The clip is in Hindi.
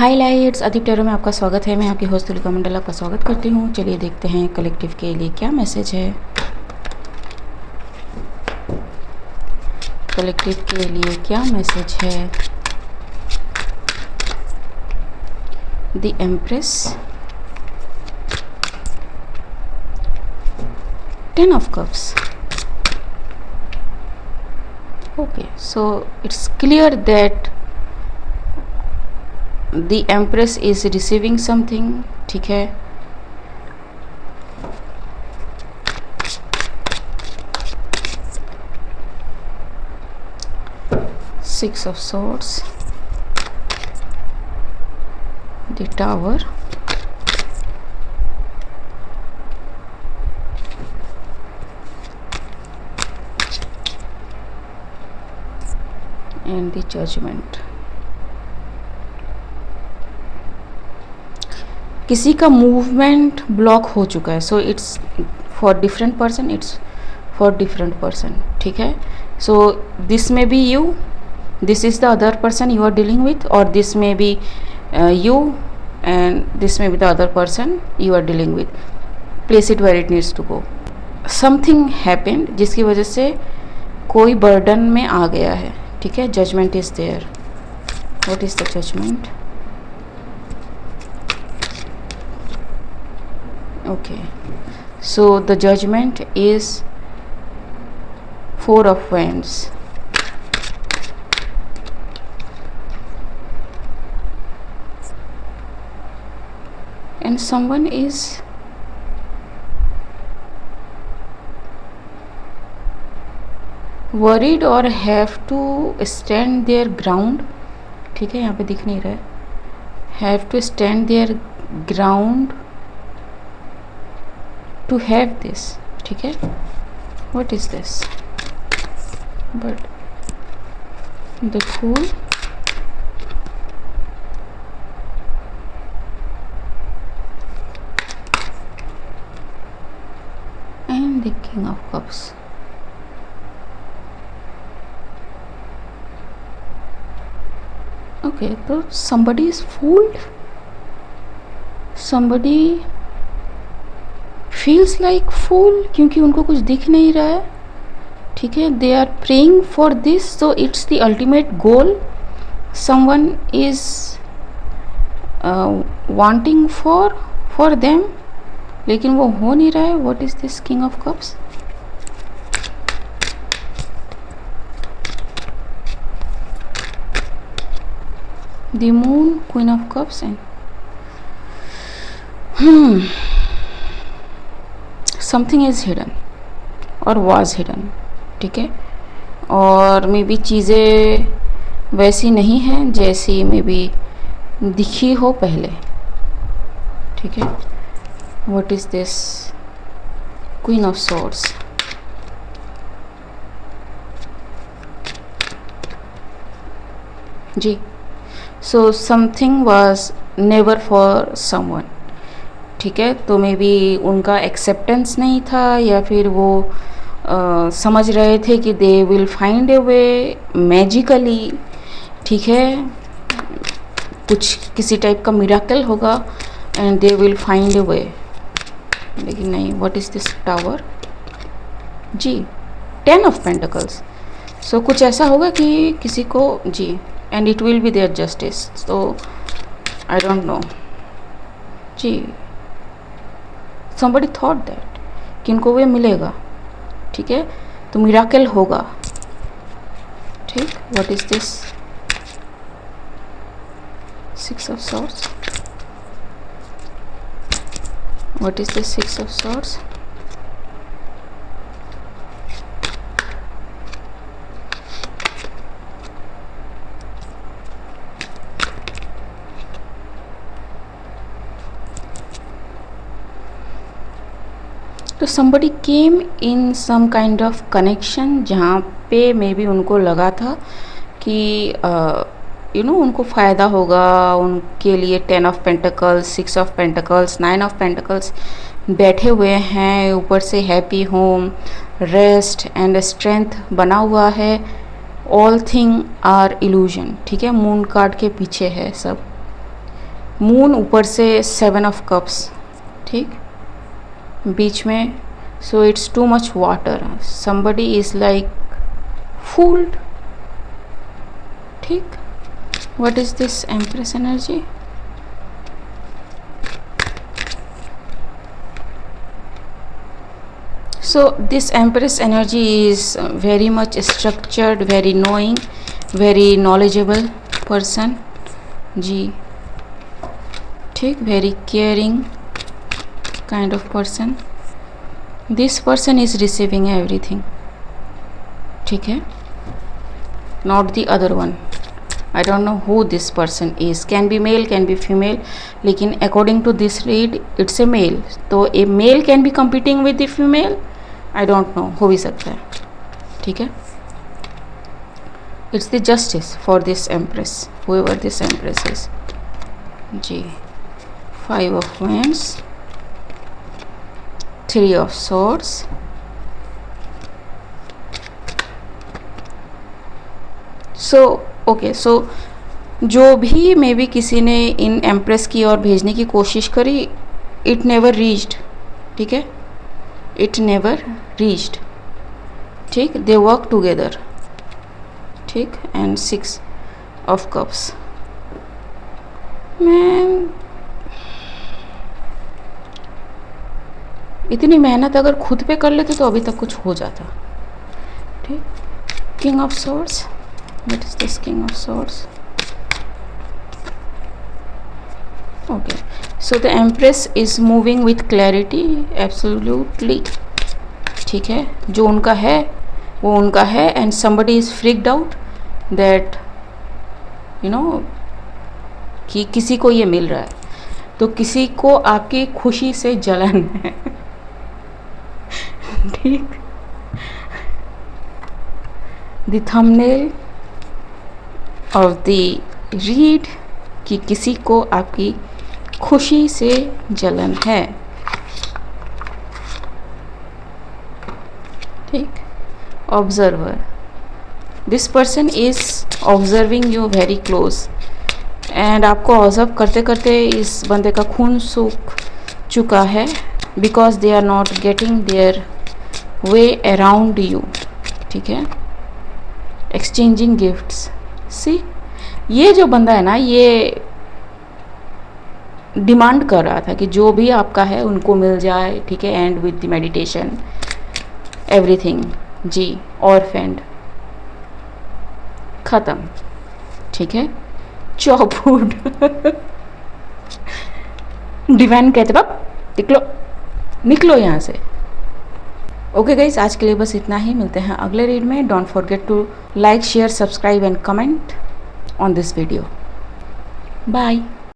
हाइलाइट्स अदीप टैरो में आपका स्वागत है। मैं आपकी होस्ट तुलिका मंडल आपका स्वागत करती हूँ। चलिए देखते हैं कलेक्टिव के लिए क्या मैसेज है। कलेक्टिव के लिए क्या मैसेज है। The empress, 10 of cups. Okay, so it's clear that the empress is receiving something. ठीक है, Six of Swords, the Tower, and the Judgment. किसी का मूवमेंट ब्लॉक हो चुका है, so it's for different person, it's for different person. ठीक है, so this may be you, this is the other person you are dealing with, और this may be you and this may be the other person you are dealing with. Place it where it needs to go. Something happened जिसकी वजह से कोई बर्डन में आ गया है। ठीक है, judgement is there. What is the judgement? Okay, so the judgment is Four of Wands. And someone is worried or have to stand their ground. ठीक है, यहाँ पे दिख नहीं रहा है। Have to stand their ground to have this. ठीक है, what is this? But the Fool, and the King of Cups. Okay, so somebody is fooled. Somebody feels like fool, क्योंकि उनको कुछ दिख नहीं रहा है। ठीक है, they are praying for this, so it's the ultimate goal. Someone is wanting for them, लेकिन वो हो नहीं रहा है। What is this king of cups? The moon, queen of cups and something is hidden और वॉज हिडन। ठीक है, और मे बी चीज़ें वैसी नहीं हैं जैसी मे बी दिखी हो पहले। ठीक है, what is this? Queen of swords. जी, so something was never for someone. ठीक है, तो मे बी उनका एक्सेप्टेंस नहीं था, या फिर वो समझ रहे थे कि they will find a way magically. ठीक है, कुछ किसी टाइप का मिराकल होगा and they will find a way, लेकिन नहीं। What is this? टावर। जी, 10 ऑफ पेंटिकल्स। सो कुछ ऐसा होगा कि किसी को, जी, and it will be there justice. So I don't know जी, somebody thought that कि इनको वे मिलेगा। ठीक है, तो मिराकल होगा। ठीक, what is this? Six of swords. What is this? Six of swords. तो somebody came in some kind of connection जहाँ पे मे बी उनको लगा था कि उनको फ़ायदा होगा। उनके लिए 10 of pentacles, 6 of pentacles, 9 of pentacles बैठे हुए हैं। ऊपर से happy home, rest and strength बना हुआ है। All thing are illusion. ठीक है, मून कार्ड के पीछे है सब। मून ऊपर से 7 ऑफ कप्स, ठीक, बीच में, so it's too much water, somebody is like fooled, ठीक. What is this empress energy? So this Empress energy is very much structured, very knowing, very knowledgeable person जी, ठीक, very caring kind of person. This person is receiving everything, ठीक है, not the other one. I don't know who this person is, can be male, can be female, लेकिन according to this read it's a male, तो a male can be competing with the female, I don't know, हो भी सकता है, ठीक है. It's the justice for this empress, whoever this empress is ji. 5 of wands, 3 of swords, so okay, so जो भी मे बी किसी ने इन एम्प्रेस की ओर भेजने की कोशिश करी, इट नेवर रीच्ड, ठीक है, इट नेवर रीच्ड, ठीक. दे वर्क टुगेदर, ठीक. एंड 6 ऑफ कप्स, मैन इतनी मेहनत अगर खुद पे कर लेते तो अभी तक कुछ हो जाता, ठीक. King of swords, what is this king of swords? Okay, so the empress is moving with clarity, absolutely, ठीक है. जो उनका है वो उनका है, and somebody is freaked out that you know कि किसी को ये मिल रहा है, तो किसी को आपकी खुशी से जलन है, ठीक. The thumbnail of the read कि किसी को आपकी खुशी से जलन है, ठीक. Observer, this person is observing you very close, and आपको ऑब्जर्व करते करते इस बंदे का खून सूख चुका है, because they are not getting their way around you, ठीक है. एक्सचेंजिंग गिफ्ट्स, सी ये जो बंदा है ना, ये डिमांड कर रहा था कि जो भी आपका है उनको मिल जाए, ठीक है. And with the meditation everything जी, ऑर्फेंड ख़त्म, ठीक है. चौफूड डिवाइन कहते बाप निकलो निकलो यहाँ से. ओके गाइस, आज के लिए बस इतना ही. मिलते हैं अगले रीड में. Don't forget to like, share, subscribe and comment on this video. Bye.